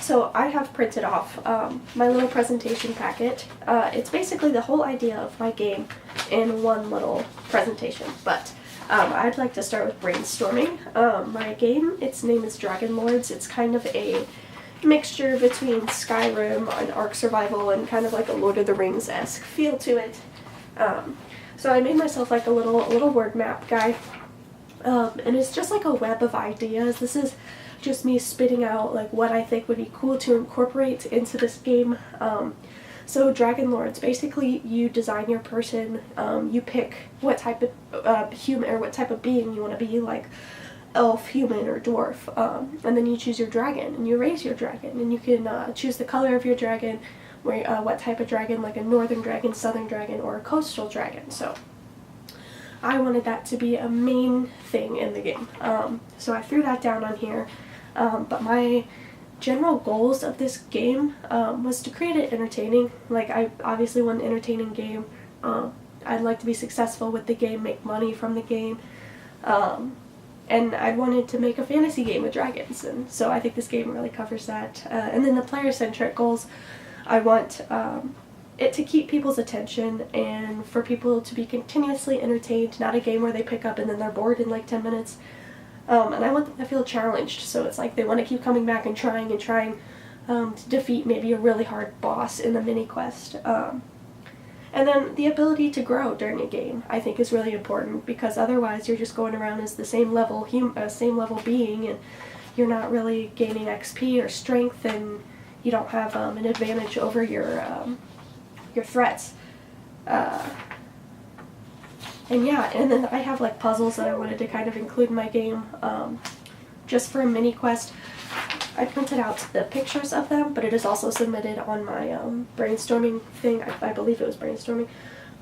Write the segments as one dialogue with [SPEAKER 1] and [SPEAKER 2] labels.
[SPEAKER 1] So I have printed off my little presentation packet. It's basically the whole idea of my game in one little presentation, but I'd like to start with brainstorming. My game, its name is Dragon Lords. It's kind of a mixture between Skyrim and Ark Survival and kind of like a Lord of the Rings-esque feel to it. So I made myself like a little word map guide, and it's just like a web of ideas. This is just me spitting out like what I think would be cool to incorporate into this game. So Dragon Lords, basically you design your person, you pick what type of human or what type of being you want to be, like elf, human, or dwarf, and then you choose your dragon and you raise your dragon, and you can choose the color of your dragon, what type of dragon, like a northern dragon, southern dragon, or a coastal dragon. So I wanted that to be a main thing in the game, so I threw that down on here. But my general goals of this game was to create it entertaining. Like, I obviously want an entertaining game. I'd like to be successful with the game, make money from the game, and I wanted to make a fantasy game with dragons, and so I think this game really covers that. And then the player-centric goals, I want it to keep people's attention and for people to be continuously entertained, not a game where they pick up and then they're bored in like 10 minutes. And I want them to feel challenged, so it's like they want to keep coming back and trying to defeat maybe a really hard boss in the mini quest. And then the ability to grow during a game, I think, is really important, because otherwise you're just going around as the same level being, and you're not really gaining XP or strength, and you don't have an advantage over your threats. And yeah, and then I have like puzzles that I wanted to kind of include in my game, just for a mini quest. I printed out the pictures of them, but it is also submitted on my brainstorming thing. I believe it was brainstorming,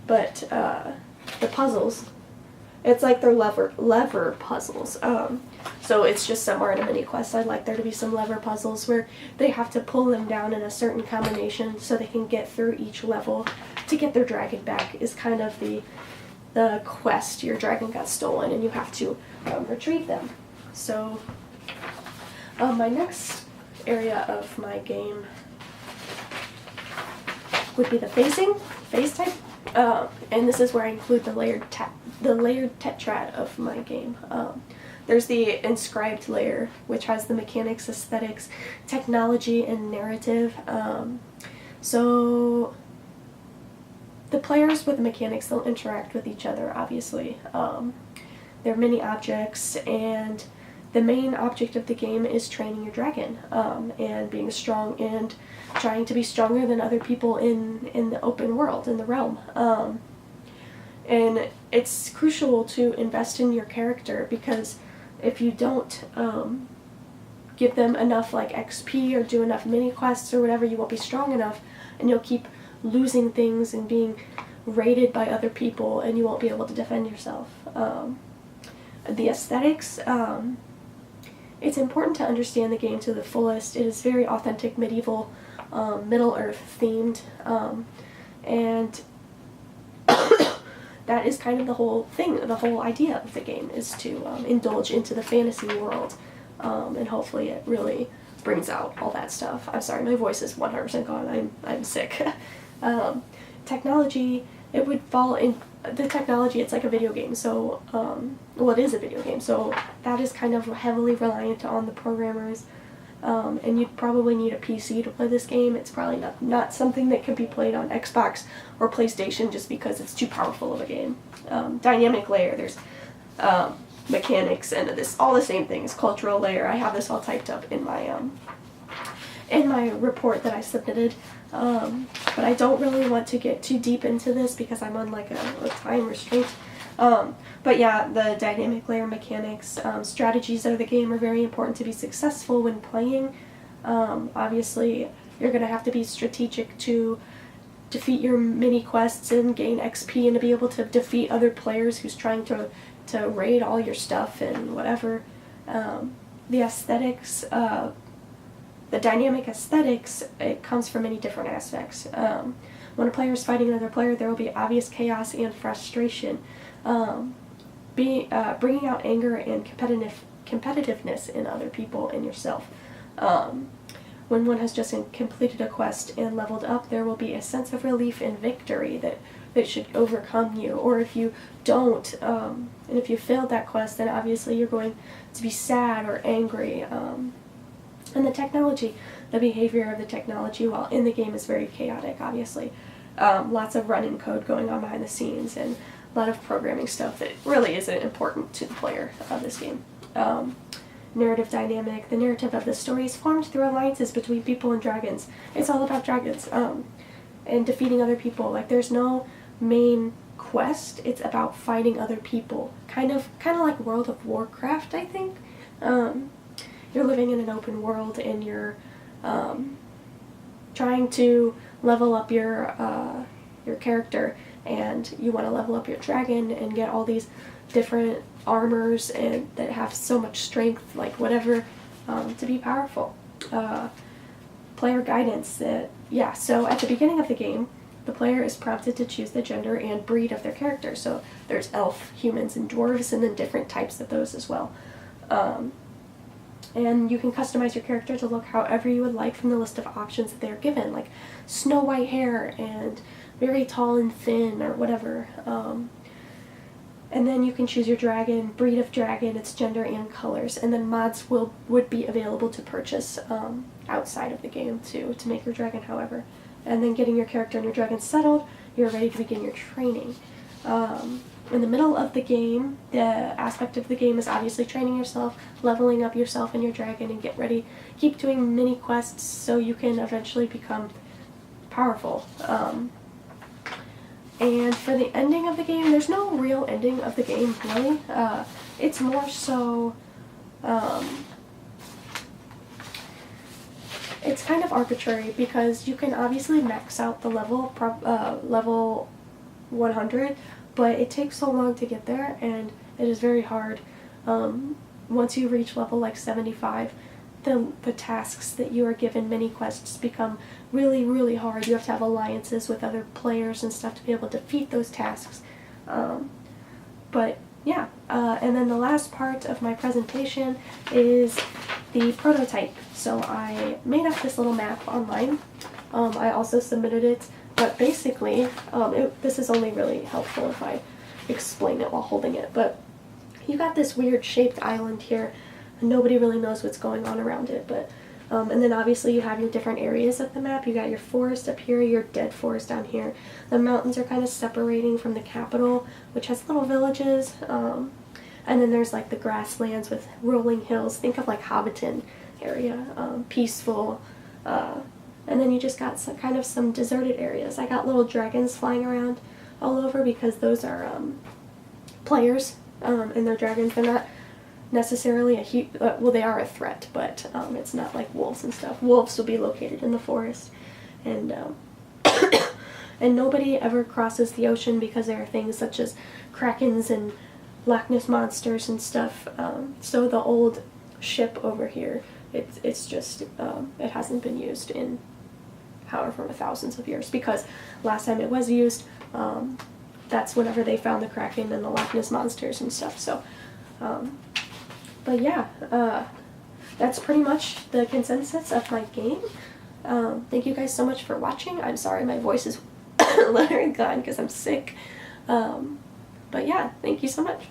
[SPEAKER 1] but the puzzles, it's like they're lever puzzles. So it's just somewhere in a mini quest. I'd like there to be some lever puzzles where they have to pull them down in a certain combination so they can get through each level to get their dragon back. Is kind of the quest. Your dragon got stolen and you have to retrieve them. So my next area of my game would be the phase type, and this is where I include the layered tetrad of my game. There's the inscribed layer, which has the mechanics, aesthetics, technology, and narrative. So the players with the mechanics, they'll interact with each other, obviously. There are many objects, and the main object of the game is training your dragon, and being strong and trying to be stronger than other people in the open world, in the realm. And it's crucial to invest in your character, because if you don't give them enough like XP or do enough mini quests or whatever, you won't be strong enough, and you'll keep losing things and being raided by other people, and you won't be able to defend yourself. The aesthetics, it's important to understand the game to the fullest. It is very authentic, medieval, Middle-earth themed, and that is kind of the whole thing, the whole idea of the game, is to indulge into the fantasy world, and hopefully it really brings out all that stuff. I'm sorry, my voice is 100% gone. I'm sick. Technology, it would fall in the technology. It's like a video game, so well, it is a video game, so that is kind of heavily reliant on the programmers, and you'd probably need a PC to play this game. It's probably not something that can be played on Xbox or PlayStation, just because it's too powerful of a game. Dynamic layer, there's mechanics, and all the same things. Cultural layer, I have this all typed up in my report that I submitted, but I don't really want to get too deep into this because I'm on like a time restraint. But yeah, the dynamic layer mechanics, strategies of the game are very important to be successful when playing. Obviously, you're going to have to be strategic to defeat your mini quests and gain XP, and to be able to defeat other players who's trying to raid all your stuff and whatever. The aesthetics, the dynamic aesthets, it comes from many different aspects. When a player is fighting another player, there will be obvious chaos and frustration, bringing out anger and competitiveness in other people and yourself. when one has just completed a quest and leveled up, there will be a sense of relief and victory that should overcome you. Or if you don't, and if you failed that quest, then obviously you're going to be sad or angry. And the technology, the behavior of the technology while in the game is very chaotic, obviously. Lots of running code going on behind the scenes, and a lot of programming stuff that really isn't important to the player of this game. Narrative dynamic. The narrative of the story is formed through alliances between people and dragons. It's all about dragons, and defeating other people. Like, there's no main quest. It's about fighting other people. Kind of like World of Warcraft, I think. You're living in an open world, and you're trying to level up your character, and you want to level up your dragon and get all these different armors and that have so much strength, like whatever, to be powerful. Player guidance. So at the beginning of the game, the player is prompted to choose the gender and breed of their character. So there's elf, humans, and dwarves, and then different types of those as well. And you can customize your character to look however you would like from the list of options that they are given, like snow white hair and very tall and thin or whatever. And then you can choose your dragon, breed of dragon, its gender, and colors. And then mods would be available to purchase outside of the game to make your dragon however. And then getting your character and your dragon settled, you're ready to begin your training. In the middle of the game, the aspect of the game is obviously training yourself, leveling up yourself and your dragon, and get ready. Keep doing mini quests so you can eventually become powerful. And for the ending of the game, there's no real ending of the game, really. It's more so, it's kind of arbitrary, because you can obviously max out the level 100, but it takes so long to get there, and it is very hard. Once you reach level like 75, the tasks that you are given, mini quests, become really, really hard. You have to have alliances with other players and stuff to be able to defeat those tasks. But yeah, and then the last part of my presentation is the prototype. So I made up this little map online. I also submitted it, but basically, this is only really helpful if I explain it while holding it. But you got this weird shaped island here, and nobody really knows what's going on around it. But and then obviously you have your different areas of the map. You got your forest up here, your dead forest down here. The mountains are kind of separating from the capital, which has little villages. And then there's like the grasslands with rolling hills. Think of like Hobbiton area, peaceful. And then you just got some deserted areas. I got little dragons flying around all over because those are players and their dragons. They're not necessarily well, they are a threat, but it's not like wolves and stuff. Wolves will be located in the forest, and and nobody ever crosses the ocean because there are things such as krakens and Loch Ness monsters and stuff. So the old ship over here, it's just it hasn't been used in however thousands of years, because last time it was used, that's whenever they found the kraken and the Loch Ness monsters and stuff. So but yeah, that's pretty much the consensus of my game. Thank you guys so much for watching. I'm sorry my voice is literally gone because I'm sick. But yeah, thank you so much.